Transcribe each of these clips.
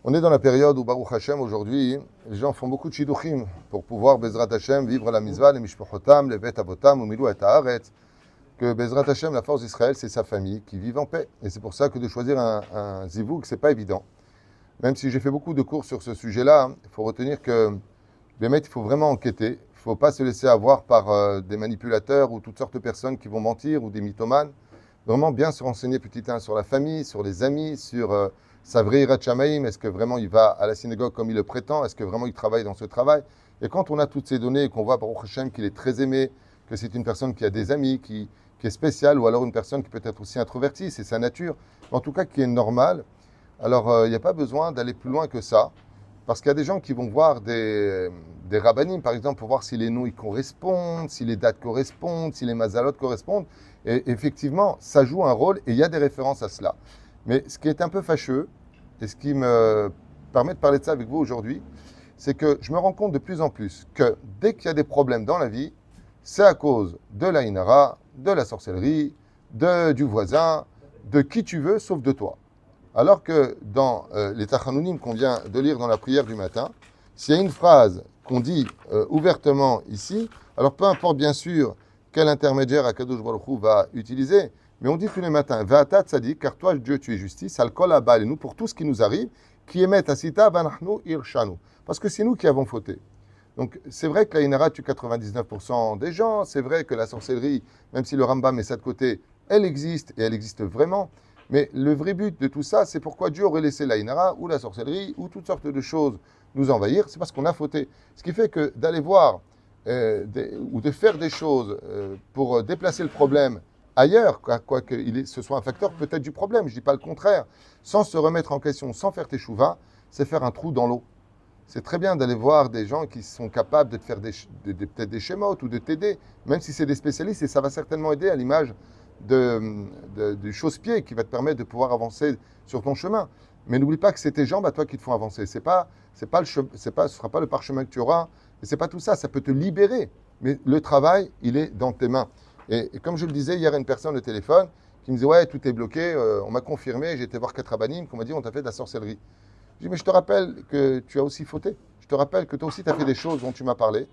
On est dans la période où Baruch Hashem, aujourd'hui, les gens font beaucoup de shidduchim pour pouvoir, Bezrat Hashem, vivre la mitzvah, les mishpachotam, les bet avotam, umilou et haaretz. Que Bezrat Hashem, la force d'Israël, c'est sa famille qui vit en paix. Et c'est pour ça que de choisir un zivouk, c'est pas évident. Même si j'ai fait beaucoup de cours sur ce sujet-là, il faut retenir que, il faut vraiment enquêter. Il ne faut pas se laisser avoir par des manipulateurs ou toutes sortes de personnes qui vont mentir ou des mythomanes. Vraiment bien se renseigner petit un sur la famille, sur les amis, sur sa vraie Yirat Shamayim. Est-ce que vraiment il va à la synagogue comme il le prétend? Est-ce que vraiment il travaille dans ce travail? Et quand on a toutes ces données et qu'on voit Baruch Hashem qu'il est très aimé, que c'est une personne qui a des amis, qui est spéciale, ou alors une personne qui peut être aussi introvertie, c'est sa nature, en tout cas qui est normale, alors il n'y a pas besoin d'aller plus loin que ça. Parce qu'il y a des gens qui vont voir des rabbinim, par exemple, pour voir si les noms y correspondent, si les dates correspondent, si les mazalot correspondent. Et effectivement, ça joue un rôle et il y a des références à cela. Mais ce qui est un peu fâcheux, et ce qui me permet de parler de ça avec vous aujourd'hui, c'est que je me rends compte de plus en plus que dès qu'il y a des problèmes dans la vie, c'est à cause de la inara, de la sorcellerie, du voisin, de qui tu veux, sauf de toi. Alors que dans les Tachanounim qu'on vient de lire dans la prière du matin, s'il y a une phrase qu'on dit ouvertement ici, alors peu importe bien sûr quel intermédiaire Akadosh Baruch Hu va utiliser, mais on dit tous les matins, Va'ata tzadik, car toi Dieu tu es justice, al kol haba, et nous pour tout ce qui nous arrive, qui émet asita vanachnu irshanu, parce que c'est nous qui avons fauté. Donc c'est vrai que la Inara tue 99% des gens, c'est vrai que la sorcellerie, même si le Rambam met ça de côté, elle existe et elle existe vraiment. Mais le vrai but de tout ça, c'est pourquoi Dieu aurait laissé la Inara ou la sorcellerie ou toutes sortes de choses nous envahir, c'est parce qu'on a fauté. Ce qui fait que d'aller voir ou de faire des choses pour déplacer le problème ailleurs, quoi que ce soit un facteur peut-être du problème, je ne dis pas le contraire, sans se remettre en question, sans faire teshuva, c'est faire un trou dans l'eau. C'est très bien d'aller voir des gens qui sont capables de te faire peut-être des schémas ou de t'aider, même si c'est des spécialistes, et ça va certainement aider à l'image du chausse-pied qui va te permettre de pouvoir avancer sur ton chemin. Mais n'oublie pas que c'est tes jambes à toi qui te font avancer. Ce sera pas le parchemin que tu auras, et c'est pas tout ça. Ça peut te libérer, mais le travail, il est dans tes mains. Et comme je le disais hier à une personne au téléphone qui me disait ouais, tout est bloqué. On m'a confirmé. J'ai été voir 4 rabbinim qu'on m'a dit on t'a fait de la sorcellerie. Je dis mais je te rappelle que tu as aussi fauté. Je te rappelle que toi aussi tu as fait des choses dont tu m'as parlé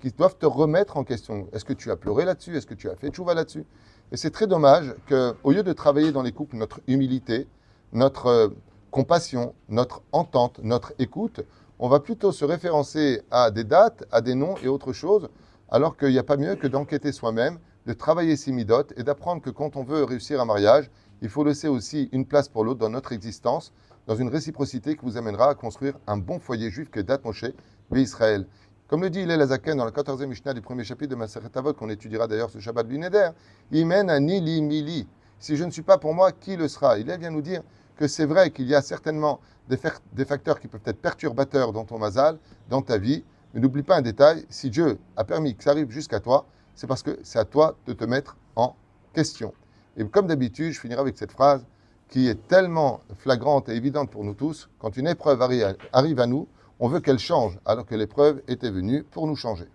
qui doivent te remettre en question. Est-ce que tu as pleuré là-dessus? Est-ce que tu as fait tchouva là-dessus? Et c'est très dommage qu'au lieu de travailler dans les couples notre humilité, notre compassion, notre entente, notre écoute, on va plutôt se référencer à des dates, à des noms et autre chose, alors qu'il n'y a pas mieux que d'enquêter soi-même, de travailler ses midotes et d'apprendre que quand on veut réussir un mariage, il faut laisser aussi une place pour l'autre dans notre existence, dans une réciprocité qui vous amènera à construire un bon foyer juif que Dat Moshe et Israël. Comme le dit Hillel Hazaken dans la 14e Mishnah du premier chapitre de Masechet Avot, qu'on étudiera d'ailleurs ce Shabbat B'Neder, Imen ani li mili. Si je ne suis pas pour moi, qui le sera? Hillel vient nous dire que c'est vrai qu'il y a certainement des facteurs qui peuvent être perturbateurs dans ton mazal, dans ta vie, mais n'oublie pas un détail, si Dieu a permis que ça arrive jusqu'à toi, c'est parce que c'est à toi de te mettre en question. Et comme d'habitude, je finirai avec cette phrase qui est tellement flagrante et évidente pour nous tous. Quand une épreuve arrive à nous, on veut qu'elle change, alors que l'épreuve était venue pour nous changer.